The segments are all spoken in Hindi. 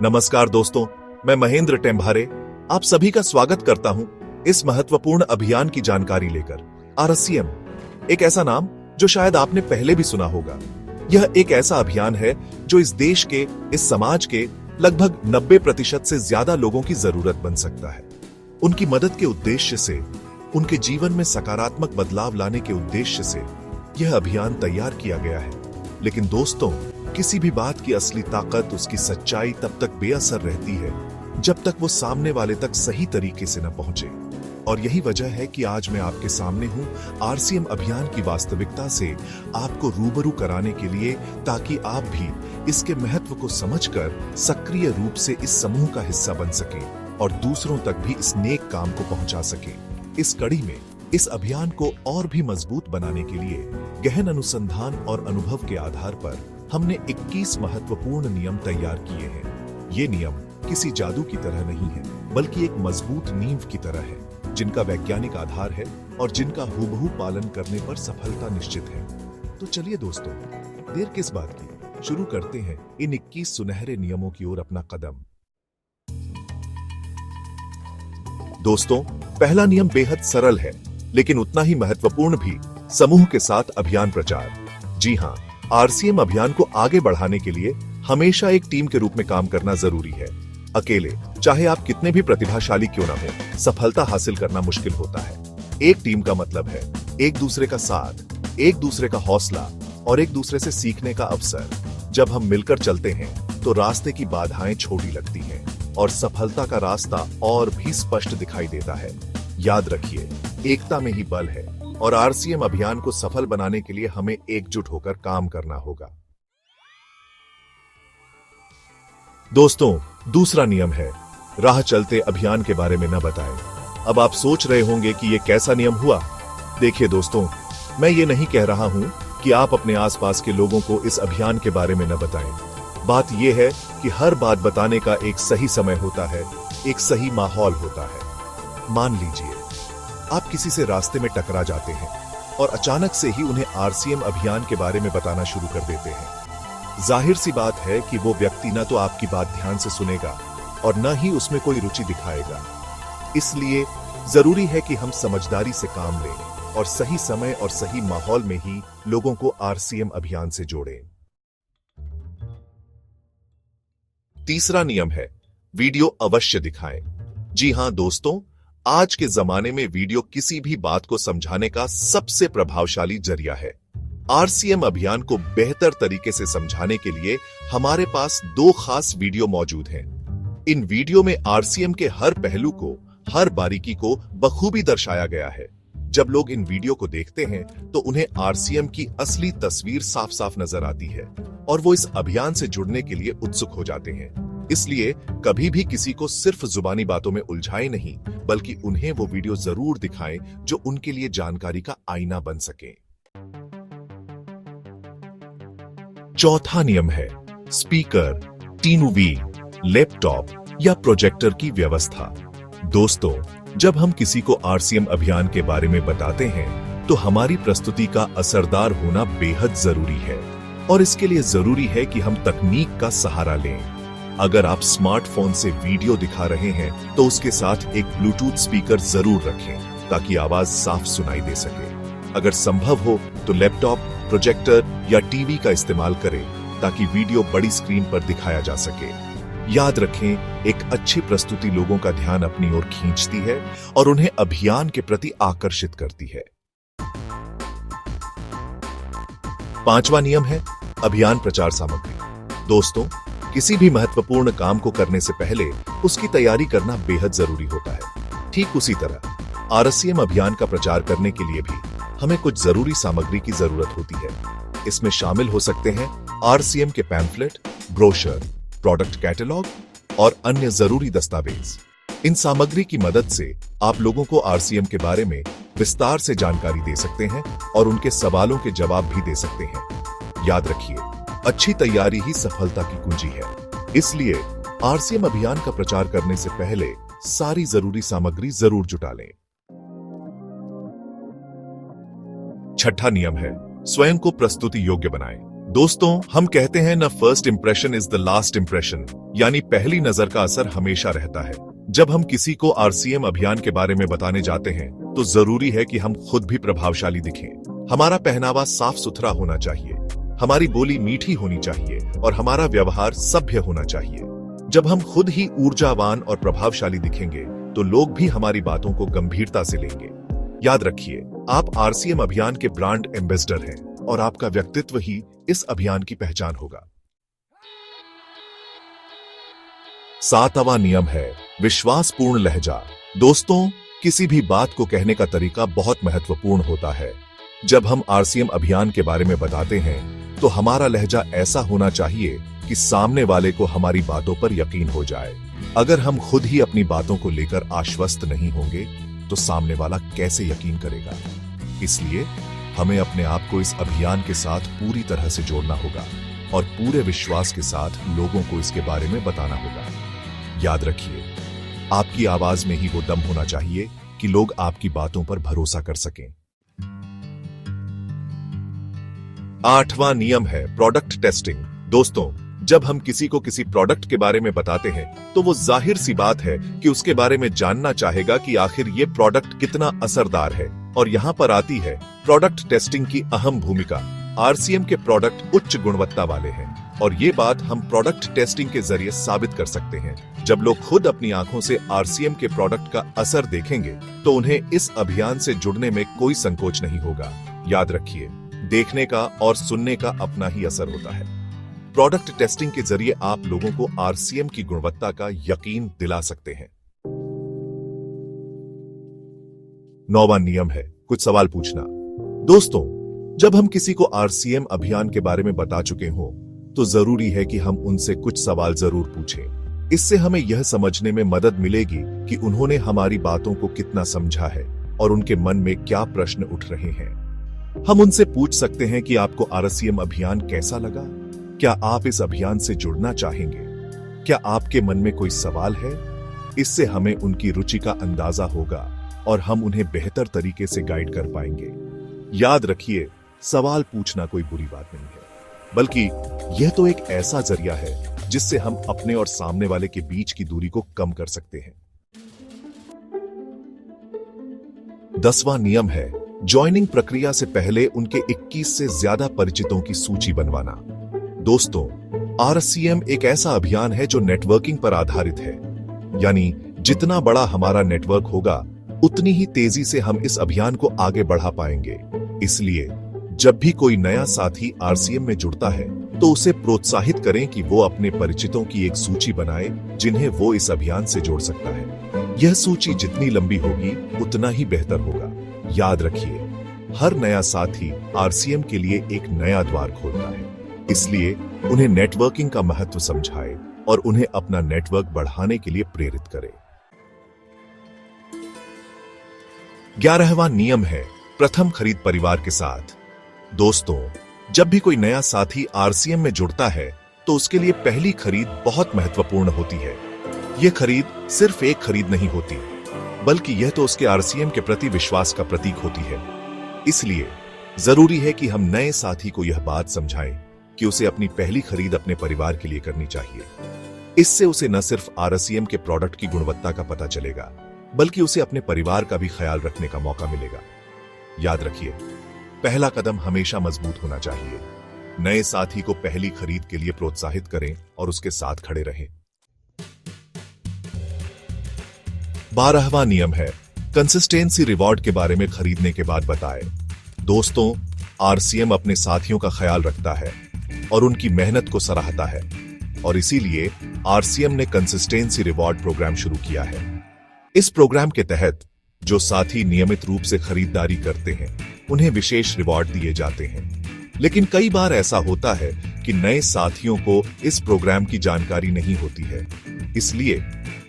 नमस्कार दोस्तों, मैं महेंद्र टेम्भारे आप सभी का स्वागत करता हूं इस महत्वपूर्ण अभियान की जानकारी लेकर। आरसीएम एक ऐसा नाम जो शायद आपने पहले भी सुना होगा। यह एक ऐसा अभियान है जो इस देश के, इस समाज के लगभग 90% से ज्यादा लोगों की जरूरत बन सकता है। उनकी मदद के उद्देश्य से, उनके जीवन में सकारात्मक बदलाव लाने के उद्देश्य से यह अभियान तैयार किया गया है। लेकिन दोस्तों, किसी भी बात की असली ताकत, उसकी सच्चाई तब तक बेअसर रहती है जब तक वो सामने वाले तक सही तरीके से न पहुंचे। और यही वजह है कि आज मैं आपके सामने हूं आरसीएम अभियान की वास्तविकता से आपको रूबरू कराने के लिए, ताकि आप भी इसके महत्व को समझकर सक्रिय रूप से इस समूह का हिस्सा बन सकें और दूसरों तक भी इस नेक काम को पहुंचा सकें। इस कड़ी में इस अभियान को और भी मजबूत बनाने के लिए गहन अनुसंधान और अनुभव के आधार पर हमने 21 महत्वपूर्ण नियम तैयार किए हैं। ये नियम किसी जादू की तरह नहीं है, बल्कि एक मजबूत नींव की तरह है, जिनका वैज्ञानिक आधार है और जिनका हूबहू पालन करने पर सफलता निश्चित है। तो चलिए दोस्तों, देर किस बात की, शुरू करते हैं इन 21 सुनहरे नियमों की ओर अपना कदम। दोस्तों, पहला नियम बेहद सरल है, लेकिन उतना ही महत्वपूर्ण भी। समूह के साथ अभियान प्रचार। जी हां, आरसीएम अभियान को आगे बढ़ाने के लिए हमेशा एक टीम के रूप में काम करना जरूरी है। अकेले, चाहे आप कितने भी प्रतिभाशाली क्यों ना हो, सफलता हासिल करना मुश्किल होता है। एक टीम का मतलब है एक दूसरे का साथ, एक दूसरे का हौसला और एक दूसरे से सीखने का अवसर। जब हम मिलकर चलते हैं तो रास्ते की बाधाएं छोटी लगती हैं और सफलता का रास्ता और भी स्पष्ट दिखाई देता है। याद रखिए, एकता में ही बल है और आरसीएम अभियान को सफल बनाने के लिए हमें एकजुट होकर काम करना होगा। दोस्तों, दूसरा नियम है राह चलते अभियान के बारे में न बताएं। अब आप सोच रहे होंगे कि यह कैसा नियम हुआ। देखिए दोस्तों, मैं ये नहीं कह रहा हूं कि आप अपने आसपास के लोगों को इस अभियान के बारे में न बताएं। बात यह है कि हर बात बताने का एक सही समय होता है, एक सही माहौल होता है। मान लीजिए आप किसी से रास्ते में टकरा जाते हैं और अचानक से ही उन्हें आरसीएम अभियान के बारे में बताना शुरू कर देते हैं। जाहिर सी बात है कि वो व्यक्ति न तो आपकी बात ध्यान से सुनेगा और न ही उसमें कोई रुचि दिखाएगा। इसलिए जरूरी है कि हम समझदारी से काम लें और सही समय और सही माहौल में ही लोगों को आरसीएम अभियान से जोड़ें। तीसरा नियम है वीडियो अवश्य दिखाएं। जी हां दोस्तों, आज के जमाने में वीडियो किसी भी बात को समझाने का सबसे प्रभावशाली जरिया है। आरसीएम अभियान को बेहतर तरीके से समझाने के लिए हमारे पास 2 खास वीडियो मौजूद हैं। इन वीडियो में आरसीएम के हर पहलू को, हर बारीकी को बखूबी दर्शाया गया है। जब लोग इन वीडियो को देखते हैं तो उन्हें आरसीएम की असली तस्वीर साफ साफ नजर आती है और वो इस अभियान से जुड़ने के लिए उत्सुक हो जाते हैं। इसलिए कभी भी किसी को सिर्फ जुबानी बातों में उलझाए नहीं, बल्कि उन्हें वो वीडियो जरूर दिखाएं जो उनके लिए जानकारी का आईना बन सके। चौथा नियम है स्पीकर, टीवी, लैपटॉप या प्रोजेक्टर की व्यवस्था। दोस्तों, जब हम किसी को आरसीएम अभियान के बारे में बताते हैं तो हमारी प्रस्तुति का असरदार होना बेहद जरूरी है और इसके लिए जरूरी है कि हम तकनीक का सहारा लें। अगर आप स्मार्टफोन से वीडियो दिखा रहे हैं तो उसके साथ एक ब्लूटूथ स्पीकर जरूर रखें ताकि आवाज साफ सुनाई दे सके। अगर संभव हो तो लैपटॉप, प्रोजेक्टर या टीवी का इस्तेमाल करें ताकि वीडियो बड़ी स्क्रीन पर दिखाया जा सके। याद रखें, एक अच्छी प्रस्तुति लोगों का ध्यान अपनी ओर खींचती है और उन्हें अभियान के प्रति आकर्षित करती है। पांचवा नियम है अभियान प्रचार सामग्री। दोस्तों, किसी भी महत्वपूर्ण काम को करने से पहले उसकी तैयारी करना बेहद जरूरी होता है। ठीक उसी तरह आरसीएम अभियान का प्रचार करने के लिए भी हमें कुछ जरूरी सामग्री की जरूरत होती है। इसमें शामिल हो सकते हैं आरसीएम के पैम्फलेट, ब्रोशर, प्रोडक्ट कैटलॉग और अन्य जरूरी दस्तावेज। इन सामग्री की मदद से आप लोगों को आरसीएम के बारे में विस्तार से जानकारी दे सकते हैं और उनके सवालों के जवाब भी दे सकते हैं। याद रखिए, अच्छी तैयारी ही सफलता की कुंजी है। इसलिए आरसीएम अभियान का प्रचार करने से पहले सारी जरूरी सामग्री जरूर जुटा लें। छठा नियम है स्वयं को प्रस्तुति योग्य बनाएं। दोस्तों, हम कहते हैं न first impression is the last impression, यानी पहली नजर का असर हमेशा रहता है। जब हम किसी को आरसीएम अभियान के बारे में बताने जाते हैं तो जरूरी है कि हम खुद भी प्रभावशाली दिखें। हमारा पहनावा साफ सुथरा होना चाहिए, हमारी बोली मीठी होनी चाहिए और हमारा व्यवहार सभ्य होना चाहिए। जब हम खुद ही ऊर्जावान और प्रभावशाली दिखेंगे तो लोग भी हमारी बातों को गंभीरता से लेंगे। याद रखिए, आप आरसीएम अभियान के ब्रांड एम्बेसडर हैं और आपका व्यक्तित्व ही इस अभियान की पहचान होगा। 7वां नियम है विश्वासपूर्ण लहजा। दोस्तों, किसी भी बात को कहने का तरीका बहुत महत्वपूर्ण होता है। जब हम आरसीएम अभियान के बारे में बताते हैं तो हमारा लहजा ऐसा होना चाहिए कि सामने वाले को हमारी बातों पर यकीन हो जाए। अगर हम खुद ही अपनी बातों को लेकर आश्वस्त नहीं होंगे तो सामने वाला कैसे यकीन करेगा। इसलिए हमें अपने आप को इस अभियान के साथ पूरी तरह से जोड़ना होगा और पूरे विश्वास के साथ लोगों को इसके बारे में बताना होगा। याद रखिए, आपकी आवाज में ही वो दम होना चाहिए कि लोग आपकी बातों पर भरोसा कर सकें। 8वां नियम है प्रोडक्ट टेस्टिंग। दोस्तों, जब हम किसी को किसी प्रोडक्ट के बारे में बताते हैं तो वो जाहिर सी बात है कि उसके बारे में जानना चाहेगा कि आखिर ये प्रोडक्ट कितना असरदार है। और यहाँ पर आती है प्रोडक्ट टेस्टिंग की अहम भूमिका। आरसीएम के प्रोडक्ट उच्च गुणवत्ता वाले हैं और ये बात हम प्रोडक्ट टेस्टिंग के जरिए साबित कर सकते हैं। जब लोग खुद अपनी आंखों से आरसीएम के प्रोडक्ट का असर देखेंगे तो उन्हें इस अभियान से जुड़ने में कोई संकोच नहीं होगा। याद रखिए, देखने का और सुनने का अपना ही असर होता है। प्रोडक्ट टेस्टिंग के जरिए आप लोगों को आरसीएम की गुणवत्ता का यकीन दिला सकते हैं। 9वां नियम है कुछ सवाल पूछना। दोस्तों, जब हम किसी को आरसीएम अभियान के बारे में बता चुके हों तो जरूरी है कि हम उनसे कुछ सवाल जरूर पूछें। इससे हमें यह समझने में मदद मिलेगी कि उन्होंने हमारी बातों को कितना समझा है और उनके मन में क्या प्रश्न उठ रहे हैं। हम उनसे पूछ सकते हैं कि आपको आरसीएम अभियान कैसा लगा? क्या आप इस अभियान से जुड़ना चाहेंगे? क्या आपके मन में कोई सवाल है? इससे हमें उनकी रुचि का अंदाजा होगा और हम उन्हें बेहतर तरीके से गाइड कर पाएंगे। याद रखिए, सवाल पूछना कोई बुरी बात नहीं है, बल्कि यह तो एक ऐसा जरिया है जिससे हम अपने और सामने वाले के बीच की दूरी को कम कर सकते हैं। 10वां नियम है ज्वाइनिंग प्रक्रिया से पहले उनके 21 से ज्यादा परिचितों की सूची बनवाना। दोस्तों, आरसीएम एक ऐसा अभियान है जो नेटवर्किंग पर आधारित है, यानी जितना बड़ा हमारा नेटवर्क होगा उतनी ही तेजी से हम इस अभियान को आगे बढ़ा पाएंगे। इसलिए जब भी कोई नया साथी आरसीएम में जुड़ता है तो उसे प्रोत्साहित करें कि वो अपने परिचितों की एक सूची बनाए जिन्हें वो इस अभियान से जोड़ सकता है। यह सूची जितनी लंबी होगी उतना ही बेहतर होगा। याद रखिए, हर नया साथी आरसीएम के लिए एक नया द्वार खोलता है, इसलिए उन्हें नेटवर्किंग का महत्व समझाएं और उन्हें अपना नेटवर्क बढ़ाने के लिए प्रेरित करें। 11वां नियम है प्रथम खरीद परिवार के साथ। दोस्तों, जब भी कोई नया साथी आरसीएम में जुड़ता है तो उसके लिए पहली खरीद बहुत महत्वपूर्ण होती है। यह खरीद सिर्फ एक खरीद नहीं होती, बल्कि यह तो उसके आरसीएम के प्रति विश्वास का प्रतीक होती है। इसलिए जरूरी है कि हम नए साथी को यह बात समझाएं कि उसे अपनी पहली खरीद अपने परिवार के लिए करनी चाहिए। इससे उसे न सिर्फ आरसीएम के प्रोडक्ट की गुणवत्ता का पता चलेगा, बल्कि उसे अपने परिवार का भी ख्याल रखने का मौका मिलेगा। याद रखिए, पहला कदम हमेशा मजबूत होना चाहिए। नए साथी को पहली खरीद के लिए प्रोत्साहित करें और उसके साथ खड़े रहें। 12वां नियम है कंसिस्टेंसी रिवॉर्ड के बारे में खरीदने के बाद बताएं। दोस्तों, आरसीएम अपने साथियों का ख्याल रखता है और उनकी मेहनत को सराहता है, और इसीलिए आरसीएम ने कंसिस्टेंसी रिवॉर्ड प्रोग्राम शुरू किया है। इस प्रोग्राम के तहत जो साथी नियमित रूप से खरीदारी करते हैं उन्हें विशेष रिवॉर्ड दिए जाते हैं। लेकिन कई बार ऐसा होता है कि नए साथियों को इस प्रोग्राम की जानकारी नहीं होती है। इसलिए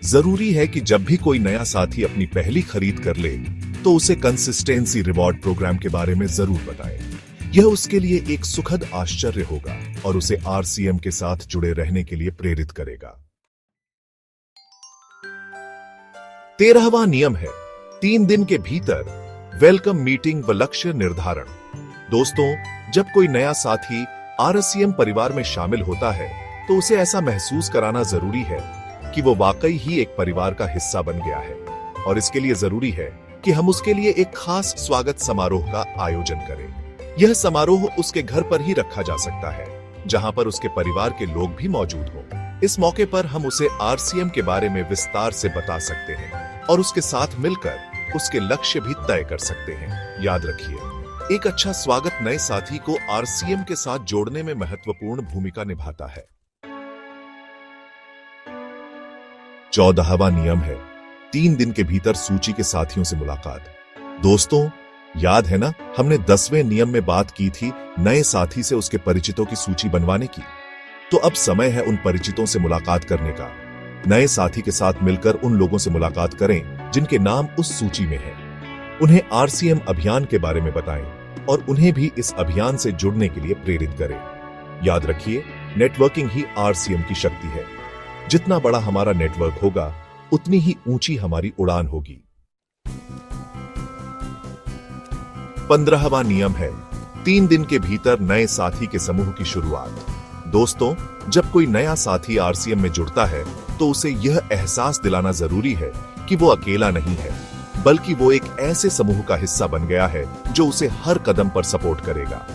जरूरी है कि जब भी कोई नया साथी अपनी पहली खरीद कर ले तो उसे कंसिस्टेंसी रिवॉर्ड प्रोग्राम के बारे में जरूर बताएं। यह उसके लिए एक सुखद आश्चर्य होगा और उसे आरसीएम के साथ जुड़े रहने के लिए प्रेरित करेगा। 13वां नियम है 3 दिन के भीतर वेलकम मीटिंग व लक्ष्य निर्धारण। दोस्तों, जब कोई नया साथी आरसीएम परिवार में शामिल होता है तो उसे ऐसा महसूस कराना जरूरी है कि वो वाकई ही एक परिवार का हिस्सा बन गया है, और इसके लिए जरूरी है कि हम उसके लिए एक खास स्वागत समारोह का आयोजन करें। यह समारोह उसके घर पर ही रखा जा सकता है, जहां पर उसके परिवार के लोग भी मौजूद हों। इस मौके पर हम उसे आरसीएम के बारे में विस्तार से बता सकते हैं और उसके साथ मिलकर उसके लक्ष्य भी तय कर सकते हैं। याद रखिए, एक अच्छा स्वागत नए साथी को आरसीएम के साथ जोड़ने में महत्वपूर्ण भूमिका निभाता है। 14वां नियम है 3 दिन के भीतर सूची के साथियों से मुलाकात। दोस्तों, याद है ना, हमने 10वें नियम में बात की थी नए साथी से उसके परिचितों की सूची बनवाने की। तो अब समय है उन परिचितों से मुलाकात करने का। नए साथी के साथ मिलकर उन लोगों से मुलाकात करें जिनके नाम उस सूची में है। उन्हें आरसीएम अभियान के बारे में बताएं और उन्हें भी इस अभियान से जुड़ने के लिए प्रेरित करें। याद रखिए, नेटवर्किंग ही आरसीएम की शक्ति है। जितना बड़ा हमारा नेटवर्क होगा, उतनी ही ऊंची हमारी उड़ान होगी। 15वां नियम है 3 दिन के भीतर नए साथी के समूह की शुरुआत। दोस्तों, जब कोई नया साथी आरसीएम में जुड़ता है तो उसे यह एहसास दिलाना जरूरी है कि वो अकेला नहीं है, बल्कि वो एक ऐसे समूह का हिस्सा बन गया है जो उसे हर कदम पर सपोर्ट करेगा।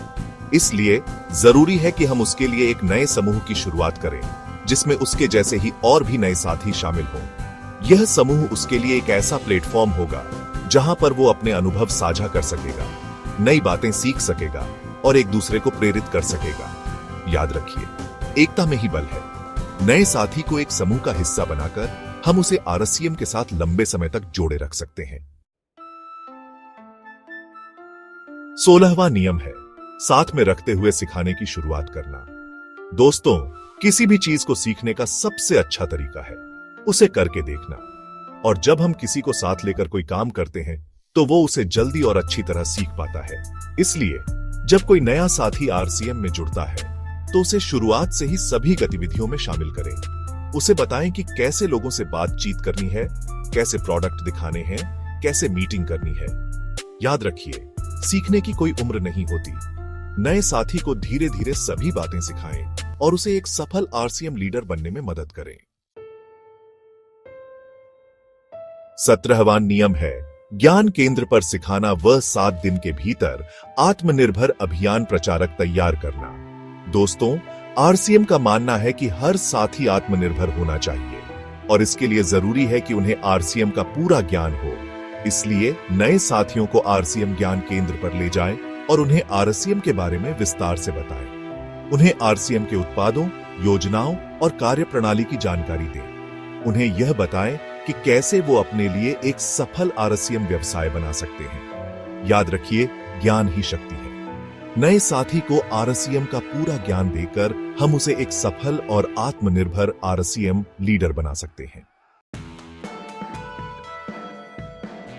इसलिए जरूरी है कि हम उसके लिए एक नए समूह की शुरुआत करें जिसमें उसके जैसे ही और भी नए साथी शामिल हों। यह समूह उसके लिए एक ऐसा प्लेटफॉर्म होगा जहां पर वो अपने अनुभव साझा कर सकेगा, नई बातें सीख सकेगा और एक दूसरे को प्रेरित कर सकेगा। याद रखिए, एकता में ही बल है। नए साथी को एक समूह का हिस्सा बनाकर हम उसे आरसीएम के साथ लंबे समय तक जोड़े रख सकते हैं। 16वां नियम है साथ में रखते हुए सिखाने की शुरुआत करना। दोस्तों, किसी भी चीज को सीखने का सबसे अच्छा तरीका है उसे करके देखना, और जब हम किसी को साथ लेकर कोई काम करते हैं तो वो उसे जल्दी और अच्छी तरह सीख पाता है। इसलिए जब कोई नया साथी आरसीएम में जुड़ता है तो उसे शुरुआत से ही सभी गतिविधियों में शामिल करें। उसे बताएं कि कैसे लोगों से बातचीत करनी है, कैसे प्रोडक्ट दिखाने हैं, कैसे मीटिंग करनी है। याद रखिए, सीखने की कोई उम्र नहीं होती। नए साथी को धीरे धीरे सभी बातें सिखाएं और उसे एक सफल आरसीएम लीडर बनने में मदद करें। 17वां नियम है ज्ञान केंद्र पर सिखाना व 7 दिन के भीतर आत्मनिर्भर अभियान प्रचारक तैयार करना। दोस्तों, आरसीएम का मानना है कि हर साथी आत्मनिर्भर होना चाहिए और इसके लिए जरूरी है कि उन्हें आरसीएम का पूरा ज्ञान हो। इसलिए नए साथियों को आरसीएम ज्ञान केंद्र पर ले जाएं और उन्हें आरसीएम के बारे में विस्तार से बताएं। उन्हें आरसीएम के उत्पादों, योजनाओं और कार्यप्रणाली की जानकारी दें। उन्हें यह बताएं कि कैसे वो अपने लिए एक सफल आरसीएम व्यवसाय बना सकते हैं। याद रखिए, ज्ञान ही शक्ति है। नए साथी को आरसीएम का पूरा ज्ञान देकर हम उसे एक सफल और आत्मनिर्भर आरसीएम लीडर बना सकते हैं।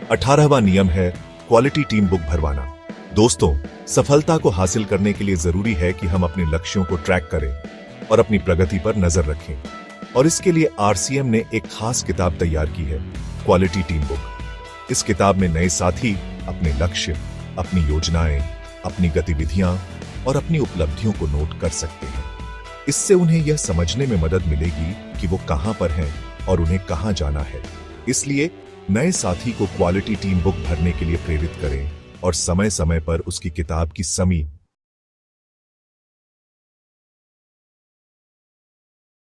18वां नियम है क्वालिटी टीम बुक भरवाना। दोस्तों, सफलता को हासिल करने के लिए जरूरी है कि हम अपने लक्ष्यों को ट्रैक करें और अपनी प्रगति पर नजर रखें, और इसके लिए आरसीएम ने एक खास किताब तैयार की है, क्वालिटी टीम बुक। इस किताब में नए साथी अपने लक्ष्य, अपनी योजनाएं, अपनी गतिविधियां और अपनी उपलब्धियों को नोट कर सकते हैं। इससे उन्हें यह समझने में मदद मिलेगी कि वो कहां पर हैं और उन्हें कहां जाना है। इसलिए नए साथी को क्वालिटी टीम बुक भरने के लिए प्रेरित करें और समय समय पर उसकी किताब की समीक्षा